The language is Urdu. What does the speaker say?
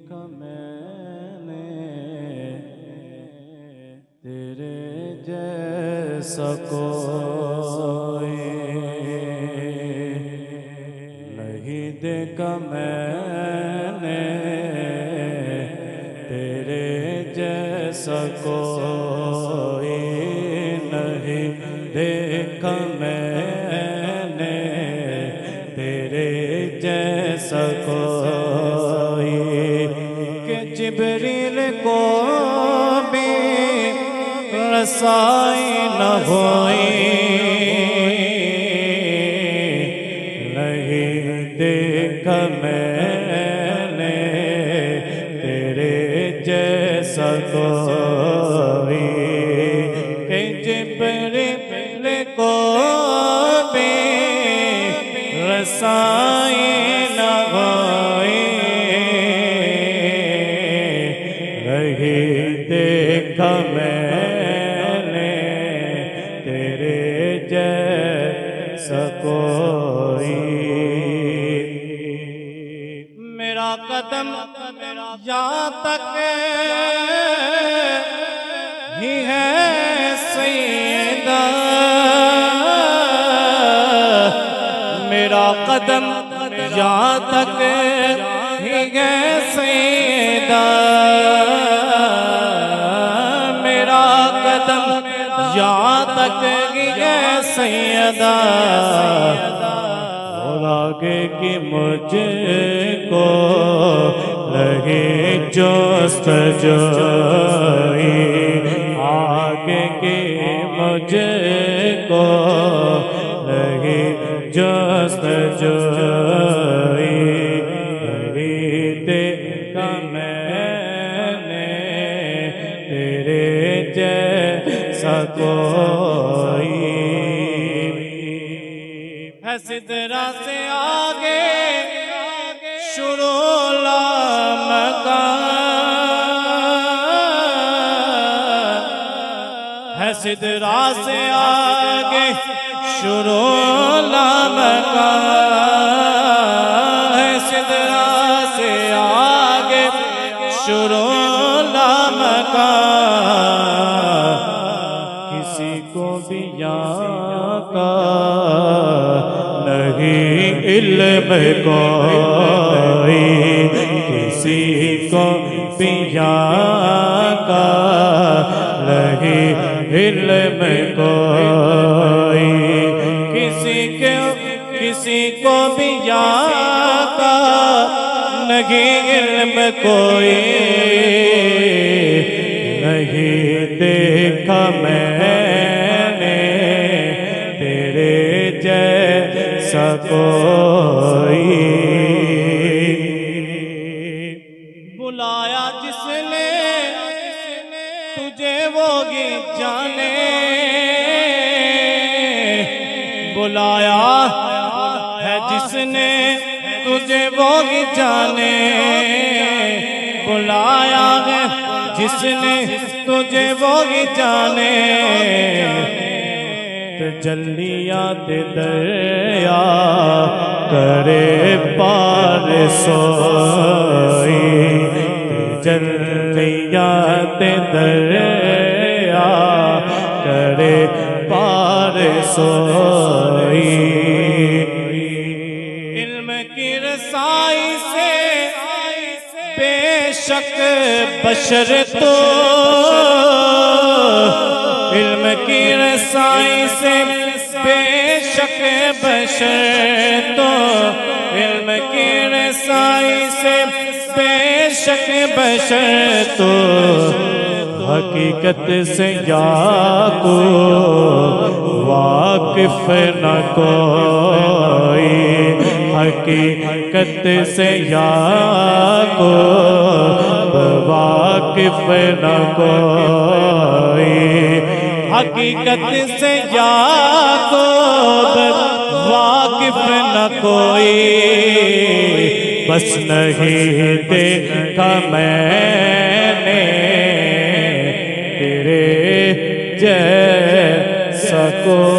دیکھا میں نے تیرے جیسا کوئی نہیں دیکھا میں نے تیرے جیسا کوئی نہیں دیکھا میں نے تیرے جیسا کوئی کہ جبریل کو بھی رسائی نہ ہوئی نہیں دیکھا میں نے تیرے جیسا کوئی کہ جبریل کو بھی رسائی نہ ہوئی نہیں دیکھا میں نے تیرے جیسا کوئی میرا قدم یہاں تک ہی ہے سیدہ میرا قدم یہاں تک ہی ہے سیدہ میرا قدم یہاں تک ہی ہے سیدہ اور آگے کی مجھ کو لگے جستجوئی آگے کی مجھ کو لگے جستجوئی نہیں دیکھا میں نے تیرے جیسا کوئی ہے سدرہ سے آگے شروع لامکان ہے سدرہ سے آگے شروع لامکان ہے سدرہ سے آگے شروع لامکان کسی کو بھی یہاں کا نہیں علم کوئی کسی کو بھی یہاں کا نہیں علم کوئی کسی کو بھی یہاں کا نہیں علم کوئی نہیں دیکھا میں نے تیرے جیسا کوئی بلایا جس نے تجھے وہی جانے بلایا ہے جس نے تجھے وہی جانے بلایا ہے جس نے تجھے وہی جانے تجلیات دریا کرے پار سوئی تجلیات دریا کرے پار سوئی علم کی رسائی سے بے شک بشر تو علم کی رسائی سے بے شک بشر تو علم کی رسائی سے بے شک بشر تو حقیقت سے یا کو واقف نہ کوئی حقیقت سے یا کو واقف نہ کوئی حقیقت سے یا کو واقف نہ کوئی بس نہیں دیکھا میں نے تیرے جیسا کوئی